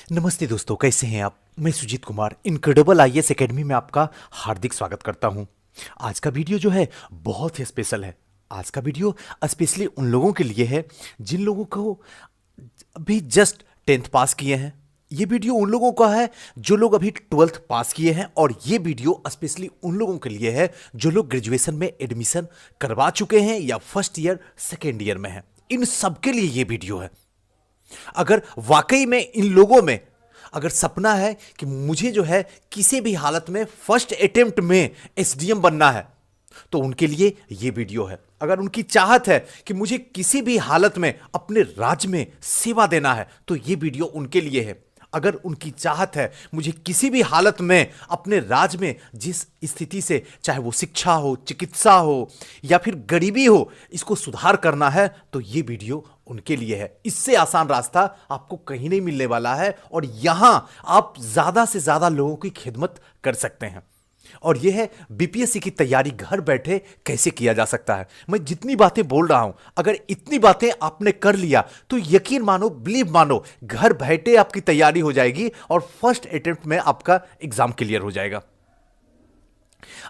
नमस्ते दोस्तों, कैसे हैं आप। मैं Sujeet Kumar incredible IAS academy में आपका हार्दिक स्वागत करता हूं। आज का वीडियो जो है बहुत ही स्पेशल है। आज का वीडियो स्पेशली उन लोगों के लिए है जिन लोगों को अभी जस्ट 10th पास किए हैं। ये वीडियो उन लोगों का है जो लोग अभी 12th पास किए हैं, और ये वीडियो स्पेशली उन लोगों के लिए है जो लोग ग्रेजुएशन में एडमिशन करवा चुके हैं या फर्स्ट ईयर सेकेंड ईयर में हैं। इन सबके लिए ये वीडियो है। अगर वाकई में इन लोगों में अगर सपना है कि मुझे जो है किसी भी हालत में फर्स्ट अटेम्प्ट में एसडीएम बनना है, तो उनके लिए यह वीडियो है। अगर उनकी चाहत है कि मुझे किसी भी हालत में अपने राज्य में सेवा देना है, तो यह वीडियो उनके लिए है। अगर उनकी चाहत है मुझे किसी भी हालत में अपने राज्य में जिस स्थिति से, चाहे वो शिक्षा हो, चिकित्सा हो या फिर गरीबी हो, इसको सुधार करना है, तो ये वीडियो उनके लिए है। इससे आसान रास्ता आपको कहीं नहीं मिलने वाला है, और यहां आप ज्यादा से ज्यादा लोगों की खिदमत कर सकते हैं। और यह है बीपीएससी की तैयारी घर बैठे कैसे किया जा सकता है। मैं जितनी बातें बोल रहा हूं, अगर इतनी बातें आपने कर लिया तो यकीन मानो, बिलीव मानो, घर बैठे आपकी तैयारी हो जाएगी और फर्स्ट अटेम्प्ट में आपका एग्जाम क्लियर हो जाएगा।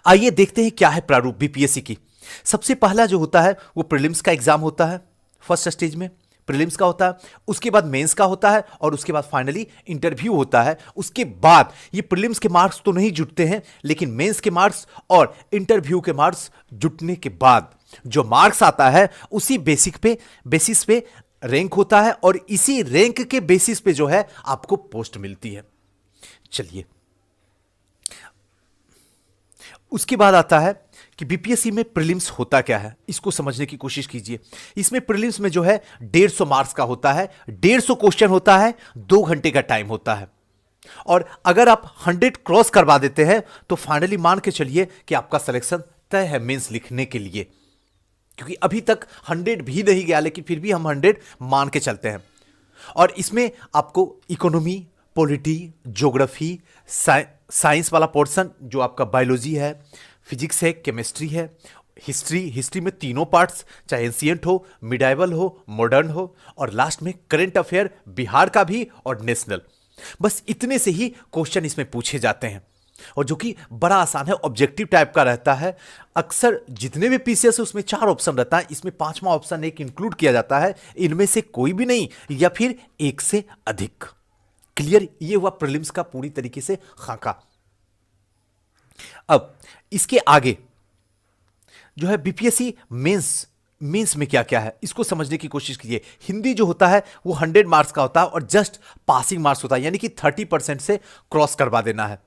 आइए देखते हैं क्या है प्रारूप बीपीएससी की। सबसे पहला जो होता है वो प्रीलिम्स का एग्जाम होता है। फर्स्ट स्टेज में प्रीलिम्स का होता है, उसके बाद मेंस का होता है, और उसके बाद फाइनली इंटरव्यू होता है। उसके बाद ये प्रीलिम्स के मार्क्स तो नहीं जुटते हैं, लेकिन मेंस के मार्क्स और इंटरव्यू के मार्क्स जुटने के बाद जो मार्क्स आता है उसी बेसिस पे रैंक होता है, और इसी रैंक के बेसिस पे जो है आपको पोस्ट मिलती है। चलिए, उसके बाद आता है कि बीपीएससी में प्रीलिम्स होता क्या है, इसको समझने की कोशिश कीजिए। इसमें प्रीलिम्स में जो है 150 मार्क्स का होता है, 150 क्वेश्चन होता है, 2 घंटे का टाइम होता है। और अगर आप 100 क्रॉस करवा देते हैं तो फाइनली मान के चलिए कि आपका सिलेक्शन तय है मेंस लिखने के लिए, क्योंकि अभी तक 100 भी नहीं गया, लेकिन फिर भी हम 100 मान के चलते हैं। और इसमें आपको इकोनॉमी, पॉलिटी, ज्योग्राफी, साइंस वाला पोर्शन जो आपका बायोलॉजी है, फिजिक्स है, केमिस्ट्री है, हिस्ट्री में तीनों पार्ट्स, चाहे एंशिएंट हो, मिडाइवल हो, मॉडर्न हो, और लास्ट में करंट अफेयर बिहार का भी और नेशनल। बस इतने से ही क्वेश्चन इसमें पूछे जाते हैं, और जो कि बड़ा आसान है, ऑब्जेक्टिव टाइप का रहता है। अक्सर जितने भी पीसीएस है उसमें 4 ऑप्शन रहता है, इसमें 5वां ऑप्शन एक इंक्लूड किया जाता है। इनमें से कोई भी नहीं, या फिर एक से अधिक। क्लियर? ये हुआ प्रीलिम्स का पूरी तरीके से खाका। अब इसके आगे जो है बीपीएससी मेंस में क्या क्या है, इसको समझने की कोशिश कीजिए। हिंदी जो होता है वो 100 मार्क्स का होता है, और जस्ट पासिंग मार्क्स होता है, यानी कि 30% से क्रॉस करवा देना है।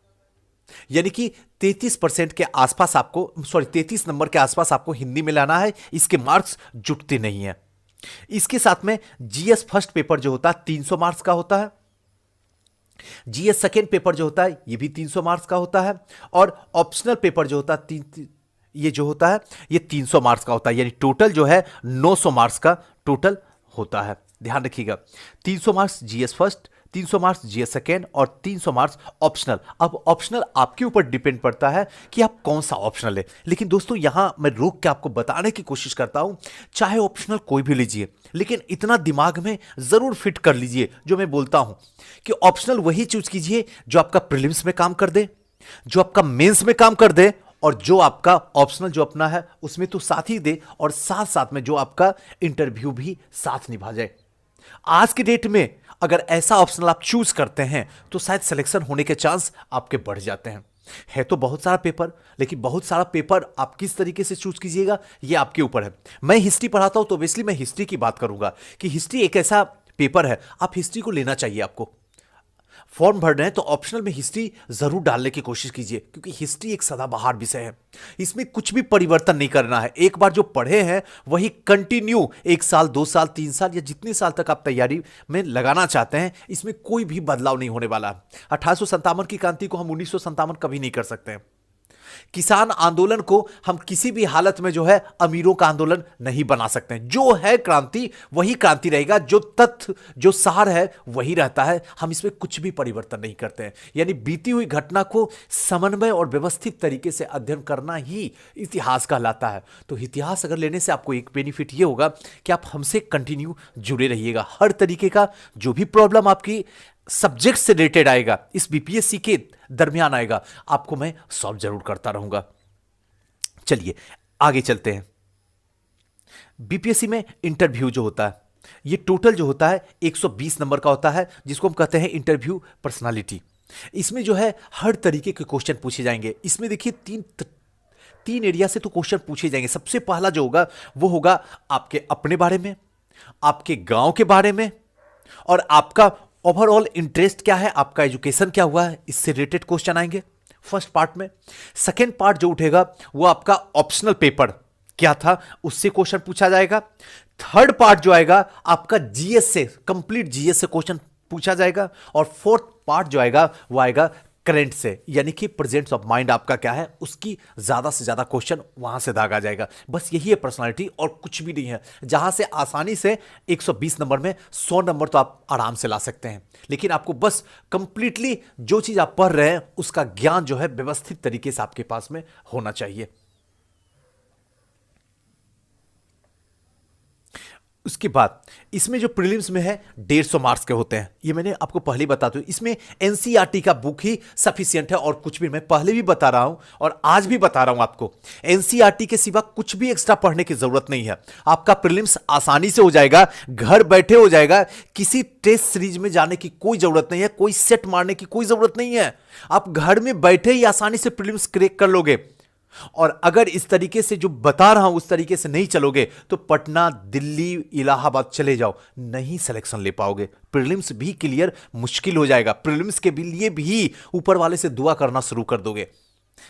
यानी कि 33% के आसपास आपको, 33 नंबर के आसपास आपको हिंदी में लाना है। इसके मार्क्स जुटते नहीं है। इसके साथ में जीएस फर्स्ट पेपर जो होता है 300 मार्क्स का होता है। जीएस सेकेंड पेपर जो होता है ये भी 300 मार्क्स का होता है, और ऑप्शनल पेपर जो होता है ये जो होता है ये 300 मार्क्स का होता है। यानी टोटल जो है 900 मार्क्स का टोटल होता है। ध्यान रखिएगा, 300 marks GS first, 300 marks GS second, और 300 मार्क्स ऑप्शनल। अब ऑप्शनल आपके ऊपर डिपेंड पड़ता है कि आप कौन सा ऑप्शनल है, लेकिन दोस्तों यहां मैं रोक के आपको बताने की कोशिश करता हूं, चाहे ऑप्शनल कोई भी लीजिए, लेकिन इतना दिमाग में जरूर फिट कर लीजिए जो मैं बोलता हूं कि ऑप्शनल वही चूज कीजिए जो आपका प्रीलिम्स में काम कर दे, जो आपका मेंस में काम कर दे, और जो आपका ऑप्शनल जो अपना है उसमें तो साथ ही दे, और साथ साथ में जो आपका इंटरव्यू भी साथ निभा जाए। आज की डेट में अगर ऐसा ऑप्शनल आप चूज करते हैं तो शायद सिलेक्शन होने के चांस आपके बढ़ जाते हैं। है तो बहुत सारा पेपर, लेकिन बहुत सारा पेपर आप किस तरीके से चूज कीजिएगा ये आपके ऊपर है। मैं हिस्ट्री पढ़ाता हूं तो ऑब्वियसली मैं हिस्ट्री की बात करूंगा कि हिस्ट्री एक ऐसा पेपर है, आप हिस्ट्री को लेना चाहिए। आपको फॉर्म भर रहे हैं तो ऑप्शनल में हिस्ट्री जरूर डालने की कोशिश कीजिए, क्योंकि हिस्ट्री एक सदाबहार विषय है। इसमें कुछ भी परिवर्तन नहीं करना है। एक बार जो पढ़े हैं वही कंटिन्यू 1 साल, 2 साल, 3 साल, या जितने साल तक आप तैयारी में लगाना चाहते हैं, इसमें कोई भी बदलाव नहीं होने वाला। 1857 की क्रांति को हम 1957 कभी नहीं कर सकते हैं। किसान आंदोलन को हम किसी भी हालत में जो है अमीरों का आंदोलन नहीं बना सकते हैं। जो है क्रांति वही क्रांति रहेगा, जो तथ्य, जो सार है वही रहता है। हम इसमें कुछ भी परिवर्तन नहीं करते हैं। यानी बीती हुई घटना को समन्वय और व्यवस्थित तरीके से अध्ययन करना ही इतिहास कहलाता है। तो इतिहास अगर लेने से आपको एक बेनिफिट ये होगा कि आप हमसे कंटिन्यू जुड़े रहिएगा। हर तरीके का जो भी प्रॉब्लम आपकी सब्जेक्ट से रिलेटेड आएगा, इस बीपीएससी के दरमियान आएगा, आपको मैं सॉल्व जरूर करता रहूंगा। चलिए आगे चलते हैं। बीपीएससी में इंटरव्यू जो होता है, ये टोटल जो होता है 120 नंबर का होता है, जिसको हम कहते हैं इंटरव्यू पर्सनालिटी। इसमें जो है हर तरीके के क्वेश्चन पूछे जाएंगे। इसमें देखिए तीन एरिया से तो क्वेश्चन पूछे जाएंगे। सबसे पहला जो होगा वो होगा आपके अपने बारे में, आपके गांव के बारे में, और आपका ओवरऑल इंटरेस्ट क्या है, आपका एजुकेशन क्या हुआ है, इससे रिलेटेड क्वेश्चन आएंगे फर्स्ट पार्ट में। सेकेंड पार्ट जो उठेगा वो आपका ऑप्शनल पेपर क्या था, उससे क्वेश्चन पूछा जाएगा। थर्ड पार्ट जो आएगा आपका जीएस से, कंप्लीट जीएस से क्वेश्चन पूछा जाएगा। और फोर्थ पार्ट जो आएगा वो आएगा करंट से, यानी कि प्रेजेंस ऑफ माइंड आपका क्या है, उसकी ज्यादा से ज्यादा क्वेश्चन वहां से दागा जाएगा। बस यही है पर्सनालिटी, और कुछ भी नहीं है। जहां से आसानी से 120 नंबर में 100 नंबर तो आप आराम से ला सकते हैं, लेकिन आपको बस कंप्लीटली जो चीज आप पढ़ रहे हैं उसका ज्ञान जो है व्यवस्थित तरीके से आपके पास में होना चाहिए। उसके बाद इसमें जो प्रीलिम्स में है 150 मार्क्स के होते हैं, ये मैंने आपको पहले बता दूं। इसमें एनसीईआरटी का बुक ही सफिशिएंट है, और कुछ भी, मैं पहले भी बता रहा हूं और आज भी बता रहा हूं आपको, एनसीईआरटी के सिवा कुछ भी एक्स्ट्रा पढ़ने की जरूरत नहीं है। आपका प्रीलिम्स आसानी से हो जाएगा, घर बैठे हो जाएगा। किसी टेस्ट सीरीज में जाने की कोई जरूरत नहीं है, कोई सेट मारने की कोई जरूरत नहीं है। आप घर में बैठे ही आसानी से प्रीलिम्स क्रैक कर लोगे। और अगर इस तरीके से जो बता रहा हूं उस तरीके से नहीं चलोगे तो पटना, दिल्ली, इलाहाबाद चले जाओ, नहीं सिलेक्शन ले पाओगे। प्रीलिम्स भी क्लियर मुश्किल हो जाएगा। प्रीलिम्स के लिए भी ऊपर वाले से दुआ करना शुरू कर दोगे।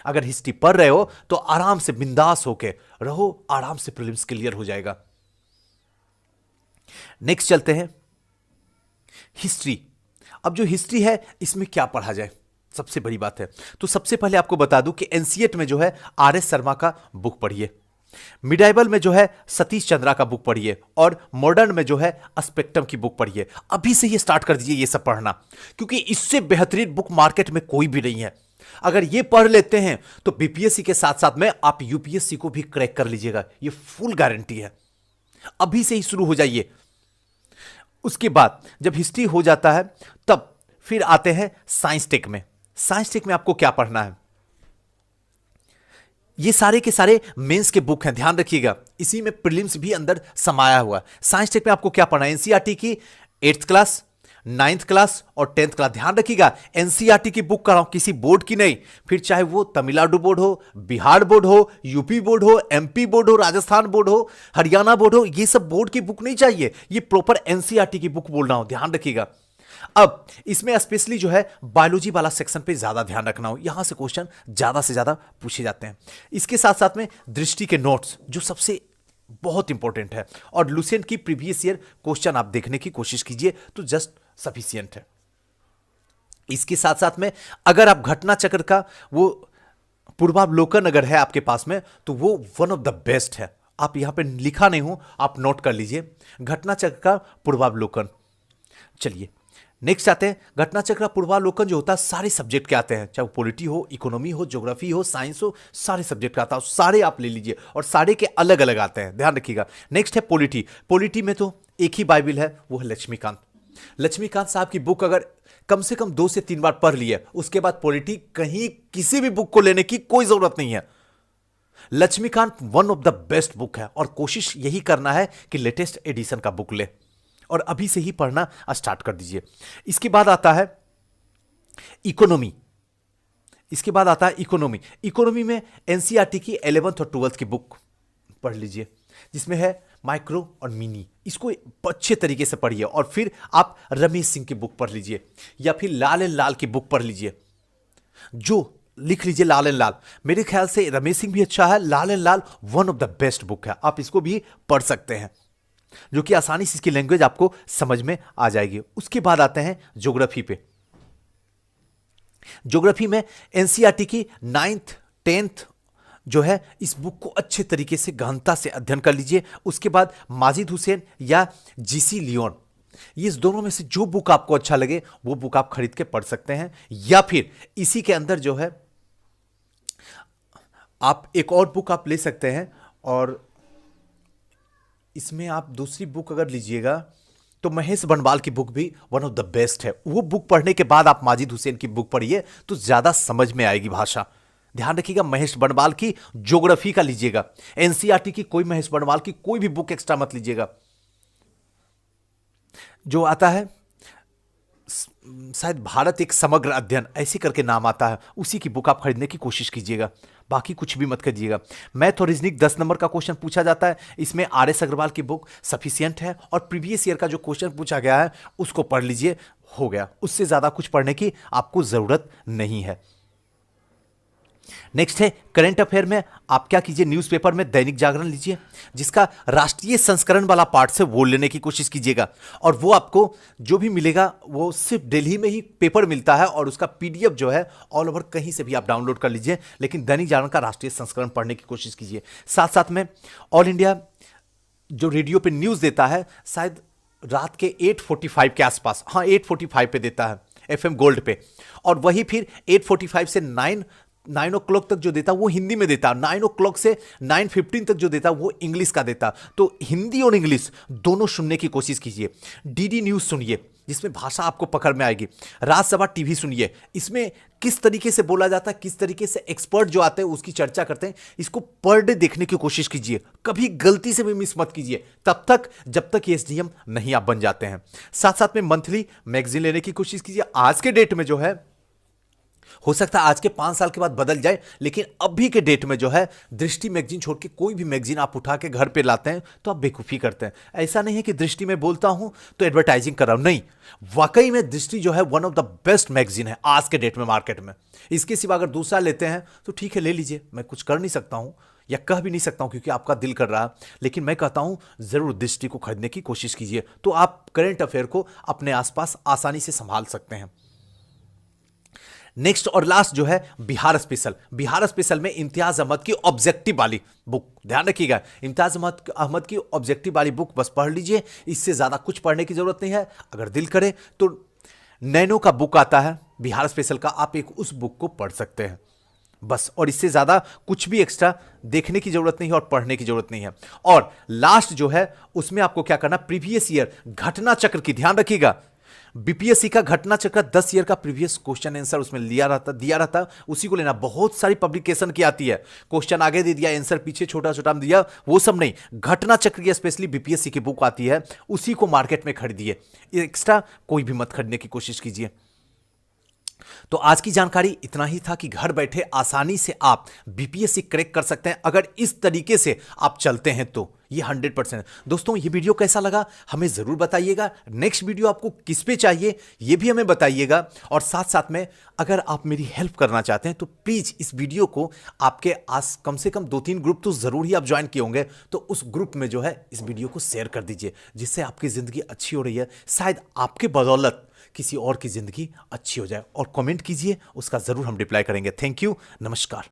अगर हिस्ट्री पढ़ रहे हो तो आराम से बिंदास होके रहो, आराम से प्रीलिम्स क्लियर हो जाएगा। नेक्स्ट चलते हैं हिस्ट्री। अब जो हिस्ट्री है इसमें क्या पढ़ा जाए, सबसे बड़ी बात है। तो सबसे पहले आपको बता दूं कि एनसीएट में जो है आर.एस. शर्मा का बुक पढ़िए, मिडाइवल में जो है सतीश चंद्रा का बुक पढ़िए, और मॉडर्न में जो है स्पेक्ट्रम की बुक पढ़िए। अभी से ही स्टार्ट कर दीजिए ये सब पढ़ना, क्योंकि इससे बेहतरीन बुक मार्केट में कोई भी नहीं है। अगर ये पढ़ लेते हैं तो बीपीएससी के साथ साथ में आप यूपीएससी को भी क्रैक कर लीजिएगा, ये फुल गारंटी है। अभी से ही शुरू हो जाइए। उसके बाद जब हिस्ट्री हो जाता है तब फिर आते हैं साइंस टेक में। साइंस टेक में आपको क्या पढ़ना है, ये सारे के सारे मेंस के बुक हैं, ध्यान रखिएगा। इसी में प्रीलिम्स भी अंदर समाया हुआ है। साइंस टेक में आपको क्या पढ़ना है, एनसीईआरटी की 8th क्लास, 9th क्लास और 10th क्लास। ध्यान रखिएगा एनसीईआरटी की बुक कराओ, किसी बोर्ड की नहीं। फिर चाहे वो तमिलनाडु बोर्ड हो, बिहार बोर्ड हो, यूपी बोर्ड हो, एमपी बोर्ड हो, राजस्थान बोर्ड हो, हरियाणा बोर्ड हो, ये सब बोर्ड की बुक नहीं चाहिए। ये प्रॉपर एनसीईआरटी की बुक बोल रहा हूं, ध्यान रखिएगा। अब इसमें स्पेशली जो है बायोलॉजी वाला सेक्शन पे ज्यादा ध्यान रखना हो, यहां से क्वेश्चन ज्यादा से ज्यादा पूछे जाते हैं। इसके साथ साथ में दृष्टि के नोट्स जो सबसे बहुत इंपॉर्टेंट है, और लुसेंट की प्रीवियस ईयर क्वेश्चन आप देखने की कोशिश कीजिए तो जस्ट सफिशियंट है। इसके साथ साथ में अगर आप घटना चक्र का वो पूर्वावलोकन अगर है आपके पास में तो वो वन ऑफ द बेस्ट है। आप यहां पे लिखा नहीं हूं, आप नोट कर लीजिए, घटना चक्र का पूर्वावलोकन। चलिए नेक्स्ट आते हैं, घटना चक्र पूर्वावलोकन जो होता है सारे सब्जेक्ट के आते हैं, चाहे वो पॉलिटी हो, इकोनॉमी हो, ज्योग्राफी हो, साइंस हो, सारे सब्जेक्ट का आता है। सारे आप ले लीजिए और सारे के अलग अलग आते हैं, ध्यान रखिएगा। नेक्स्ट है पॉलिटी। पॉलिटी में तो एक ही बाइबिल है, वो है लक्ष्मीकांत। लक्ष्मीकांत साहब की बुक अगर कम से कम 2 से 3 बार पढ़ ली है, उसके बाद पॉलिटी कहीं किसी भी बुक को लेने की कोई जरूरत नहीं है। Laxmikanth one of the best book है, और कोशिश यही करना है कि लेटेस्ट एडिशन का बुक ले और अभी से ही पढ़ना स्टार्ट कर दीजिए। इसके बाद आता है इकोनॉमी। इसके बाद आता है इकोनॉमी। इकोनॉमी में एनसीईआरटी की 11th और 12th की बुक पढ़ लीजिए, जिसमें है माइक्रो और मिनी। इसको अच्छे तरीके से पढ़िए, और फिर आप रमेश सिंह की बुक पढ़ लीजिए, या फिर लाल एंड लाल की बुक पढ़ लीजिए। जो लिख लीजिए लाल एंड लाल, मेरे ख्याल से रमेश सिंह भी अच्छा है, Lal and Lal one of the best book है, आप इसको भी पढ़ सकते हैं, जो कि आसानी से इसकी लैंग्वेज आपको समझ में आ जाएगी। उसके बाद आते हैं ज्योग्राफी पे। ज्योग्राफी में एनसीईआरटी की 9th 10th जो है, इस बुक को अच्छे तरीके से गहनता से अध्ययन कर लीजिए। उसके बाद माजिद हुसैन या जीसी लियोन, ये इस दोनों में से जो बुक आपको अच्छा लगे वो बुक आप खरीद के पढ़ सकते हैं, या फिर इसी के अंदर जो है आप एक और बुक आप ले सकते हैं। और इसमें आप दूसरी बुक अगर लीजिएगा तो महेश बनवाल की बुक भी वन ऑफ द बेस्ट है। वो बुक पढ़ने के बाद आप माजिद हुसैन की बुक पढ़िए तो ज्यादा समझ में आएगी भाषा। ध्यान रखिएगा, महेश बनवाल की ज्योग्राफी का लीजिएगा, एनसीईआरटी की कोई महेश बनवाल की कोई भी बुक एक्स्ट्रा मत लीजिएगा। जो आता है शायद भारत एक समग्र अध्ययन ऐसे करके नाम आता है, उसी की बुक आप खरीदने की कोशिश कीजिएगा, बाकी कुछ भी मत कीजिएगा। मैथ और रीजनिंग 10 नंबर का क्वेश्चन पूछा जाता है, इसमें आर एस अग्रवाल की बुक सफिशियंट है और प्रीवियस ईयर का जो क्वेश्चन पूछा गया है उसको पढ़ लीजिए, हो गया। उससे ज्यादा कुछ पढ़ने की आपको जरूरत नहीं है। नेक्स्ट है करंट अफेयर में आप क्या कीजिए, न्यूज़पेपर में दैनिक जागरण लीजिए, जिसका राष्ट्रीय संस्करण वाला पार्ट से वो लेने की कोशिश कीजिएगा। और वो आपको जो भी मिलेगा वो सिर्फ दिल्ली में ही पेपर मिलता है और उसका पीडीएफ जो है ऑल ओवर कहीं से भी आप डाउनलोड कर लीजिए, लेकिन दैनिक जागरण का राष्ट्रीय संस्करण पढ़ने की कोशिश कीजिए। साथ साथ में ऑल इंडिया जो रेडियो पे न्यूज़ देता है शायद रात के 8:45 के आसपास, हाँ 8:45 पे देता है एफएम गोल्ड पे, और वही फिर 8:45 से 9 o'clock तक जो देता वो हिंदी में देता, 9 o'clock से 9:15 तक जो देता वो इंग्लिश का देता। तो हिंदी और इंग्लिश दोनों सुनने की कोशिश कीजिए। डीडी न्यूज़ सुनिए जिसमें भाषा आपको पकड़ में आएगी। राज्यसभा टीवी सुनिए, इसमें किस तरीके से बोला जाता है, किस तरीके से एक्सपर्ट जो आते हैं उसकी चर्चा करते हैं, इसको पर डे देखने की कोशिश कीजिए। कभी गलती से भी मिस मत कीजिए तब तक जब तक एसडीएम नहीं आप बन जाते हैं। साथ साथ में मंथली मैगजीन लेने की कोशिश कीजिए। आज के डेट में जो है, हो सकता है आज के 5 साल के बाद बदल जाए, लेकिन अभी के डेट में जो है दृष्टि मैगजीन छोड़ के कोई भी मैगजीन आप उठा के घर पे लाते हैं तो आप बेवकूफ़ी करते हैं। ऐसा नहीं है कि दृष्टि में बोलता हूं तो एडवर्टाइजिंग कर रहा हूं, नहीं, वाकई में दृष्टि जो है one of the best magazine है आज के डेट में मार्केट में। इसके सिवा अगर दूसरा लेते हैं तो ठीक है ले लीजिए, मैं कुछ कर नहीं सकता हूं या कह भी नहीं सकता हूं क्योंकि आपका दिल कर रहा है, लेकिन मैं कहता हूं जरूर दृष्टि को खरीदने की कोशिश कीजिए, तो आप करंट अफेयर को अपने आसपास आसानी से संभाल सकते हैं। नेक्स्ट और लास्ट जो है बिहार स्पेशल। बिहार स्पेशल में इम्तियाज अहमद की ऑब्जेक्टिव वाली बुक, ध्यान रखिएगा, इम्तियाज अहमद की ऑब्जेक्टिव वाली बुक बस पढ़ लीजिए, इससे ज्यादा कुछ पढ़ने की जरूरत नहीं है। अगर दिल करे तो नैनो का बुक आता है बिहार स्पेशल का, आप एक उस बुक को पढ़ सकते हैं बस, और इससे ज्यादा कुछ भी एक्स्ट्रा देखने की जरूरत नहीं है और पढ़ने की जरूरत नहीं है। और लास्ट जो है उसमें आपको क्या करना, प्रीवियस ईयर घटना चक्र की, ध्यान रखिएगा, बीपीएससी का घटना चक्र 10 ईयर का प्रीवियस क्वेश्चन आंसर उसमें दिया रहता, उसी को लेना। बहुत सारी पब्लिकेशन की आती है, क्वेश्चन आगे दे दिया, आंसर पीछे छोटा छोटा दिया, वो सब नहीं, घटना चक्र की स्पेशली बीपीएससी की बुक आती है, उसी को मार्केट में खरीदिए, एक्स्ट्रा कोई भी मत खरीदने की कोशिश कीजिए। तो आज की जानकारी इतना ही था कि घर बैठे आसानी से आप बीपीएससी क्रैक कर सकते हैं अगर इस तरीके से आप चलते हैं तो, ये 100%। दोस्तों ये वीडियो कैसा लगा हमें जरूर बताइएगा, नेक्स्ट वीडियो आपको किस पे चाहिए ये भी हमें बताइएगा, और साथ साथ में अगर आप मेरी हेल्प करना चाहते हैं तो प्लीज इस वीडियो को आपके आस कम से कम 2-3 ग्रुप तो जरूर ही आप ज्वाइन किए होंगे, तो उस ग्रुप में जो है इस वीडियो को शेयर कर दीजिए, जिससे आपकी जिंदगी अच्छी हो रही है, शायद आपके बदौलत किसी और की जिंदगी अच्छी हो जाए। और कमेंट कीजिए, उसका जरूर हम रिप्लाई करेंगे। थैंक यू, नमस्कार।